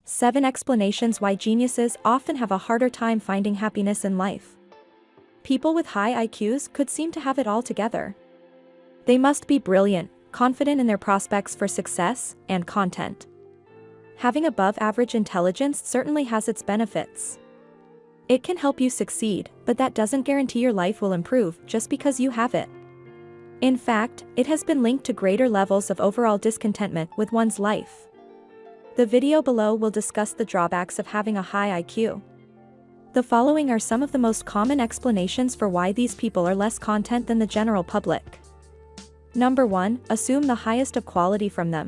7 explanations why geniuses often have a harder time finding happiness in life. People with high IQs could seem to have it all together. They must be brilliant, confident in their prospects for success, and content. Having above-average intelligence certainly has its benefits. It can help you succeed, but that doesn't guarantee your life will improve just because you have it. In fact, it has been linked to greater levels of overall discontentment with one's life. The video below will discuss the drawbacks of having a high IQ. The following are some of the most common explanations for why these people are less content than the general public. Number 1. Assume the highest of quality from them.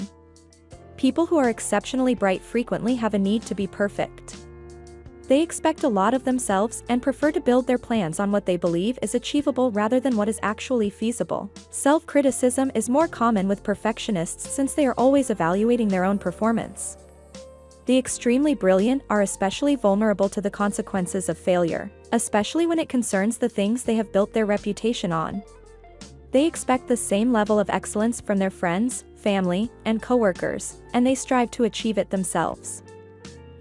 People who are exceptionally bright frequently have a need to be perfect. They expect a lot of themselves and prefer to build their plans on what they believe is achievable rather than what is actually feasible. Self-criticism is more common with perfectionists since they are always evaluating their own performance. The extremely brilliant are especially vulnerable to the consequences of failure, especially when it concerns the things they have built their reputation on. They expect the same level of excellence from their friends, family, and coworkers, and they strive to achieve it themselves.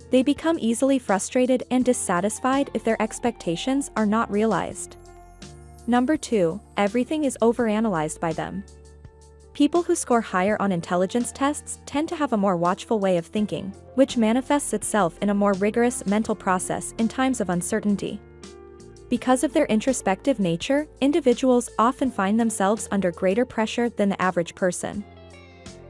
They become easily frustrated and dissatisfied if their expectations are not realized. Number 2. Everything is overanalyzed by them. People who score higher on intelligence tests tend to have a more watchful way of thinking, which manifests itself in a more rigorous mental process in times of uncertainty. Because of their introspective nature, individuals often find themselves under greater pressure than the average person.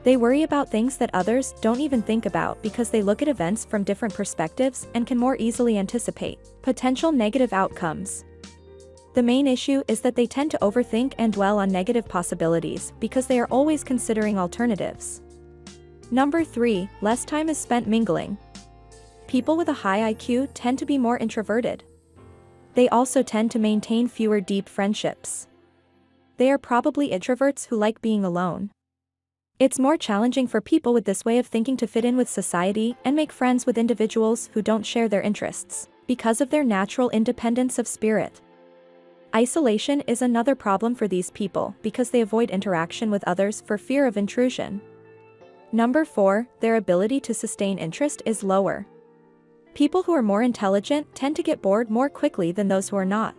They worry about things that others don't even think about because they look at events from different perspectives and can more easily anticipate potential negative outcomes. The main issue is that they tend to overthink and dwell on negative possibilities because they are always considering alternatives. Number 3. Less time is spent mingling. People with a high IQ tend to be more introverted. They also tend to maintain fewer deep friendships. They are probably introverts who like being alone. It's more challenging for people with this way of thinking to fit in with society and make friends with individuals who don't share their interests, because of their natural independence of spirit. Isolation is another problem for these people because they avoid interaction with others for fear of intrusion. Number 4. Their ability to sustain interest is lower. People who are more intelligent tend to get bored more quickly than those who are not.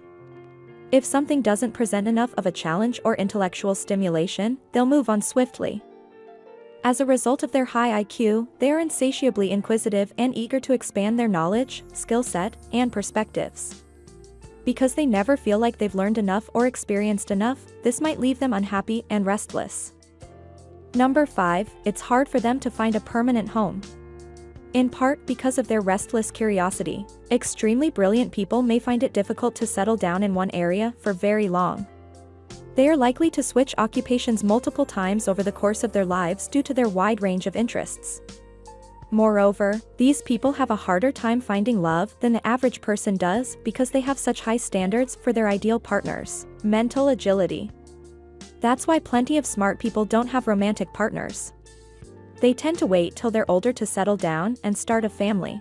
If something doesn't present enough of a challenge or intellectual stimulation, they'll move on swiftly. As a result of their high IQ, they are insatiably inquisitive and eager to expand their knowledge, skill set, and perspectives. Because they never feel like they've learned enough or experienced enough, this might leave them unhappy and restless. Number 5. It's hard for them to find a permanent home. In part because of their restless curiosity, extremely brilliant people may find it difficult to settle down in one area for very long. They are likely to switch occupations multiple times over the course of their lives due to their wide range of interests. Moreover, these people have a harder time finding love than the average person does because they have such high standards for their ideal partners. Mental agility. That's why plenty of smart people don't have romantic partners. They tend to wait till they're older to settle down and start a family.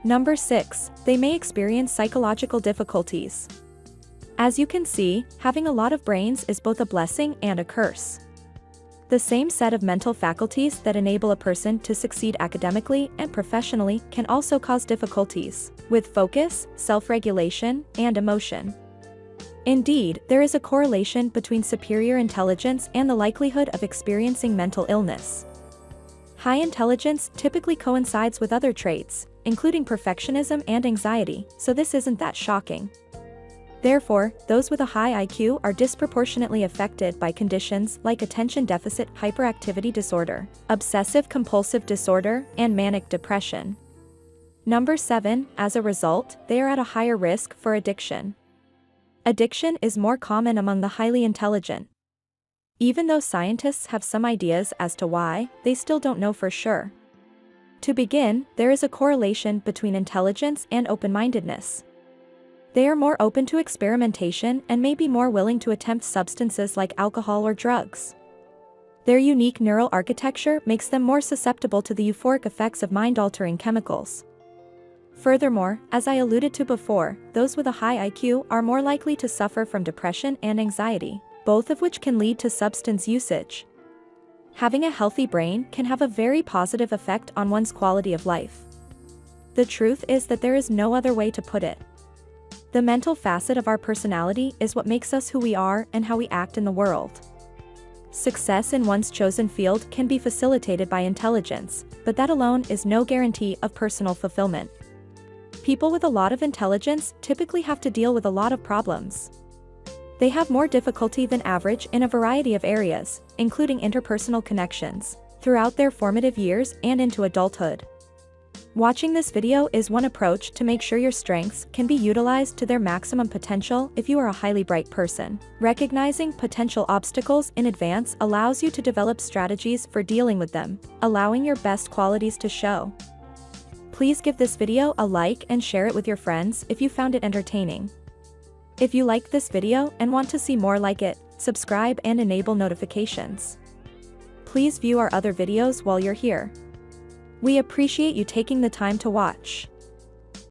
Number 6. They may experience psychological difficulties. As you can see, having a lot of brains is both a blessing and a curse. The same set of mental faculties that enable a person to succeed academically and professionally can also cause difficulties with focus, self-regulation, and emotion. Indeed, there is a correlation between superior intelligence and the likelihood of experiencing mental illness. High intelligence typically coincides with other traits, including perfectionism and anxiety, so this isn't that shocking. Therefore, those with a high IQ are disproportionately affected by conditions like attention deficit hyperactivity disorder, obsessive-compulsive disorder, and manic depression. Number 7. As a result, they are at a higher risk for addiction. Addiction is more common among the highly intelligent. Even though scientists have some ideas as to why, they still don't know for sure. To begin, there is a correlation between intelligence and open-mindedness. They are more open to experimentation and may be more willing to attempt substances like alcohol or drugs. Their unique neural architecture makes them more susceptible to the euphoric effects of mind-altering chemicals. Furthermore, as I alluded to before, those with a high IQ are more likely to suffer from depression and anxiety, both of which can lead to substance usage. Having a healthy brain can have a very positive effect on one's quality of life. The truth is that there is no other way to put it. The mental facet of our personality is what makes us who we are and how we act in the world. Success in one's chosen field can be facilitated by intelligence, but that alone is no guarantee of personal fulfillment. People with a lot of intelligence typically have to deal with a lot of problems. They have more difficulty than average in a variety of areas, including interpersonal connections, throughout their formative years and into adulthood. Watching this video is one approach to make sure your strengths can be utilized to their maximum potential if you are a highly bright person. Recognizing potential obstacles in advance allows you to develop strategies for dealing with them, allowing your best qualities to show. Please give this video a like and share it with your friends if you found it entertaining. If you liked this video and want to see more like it, subscribe and enable notifications. Please view our other videos while you're here. We appreciate you taking the time to watch.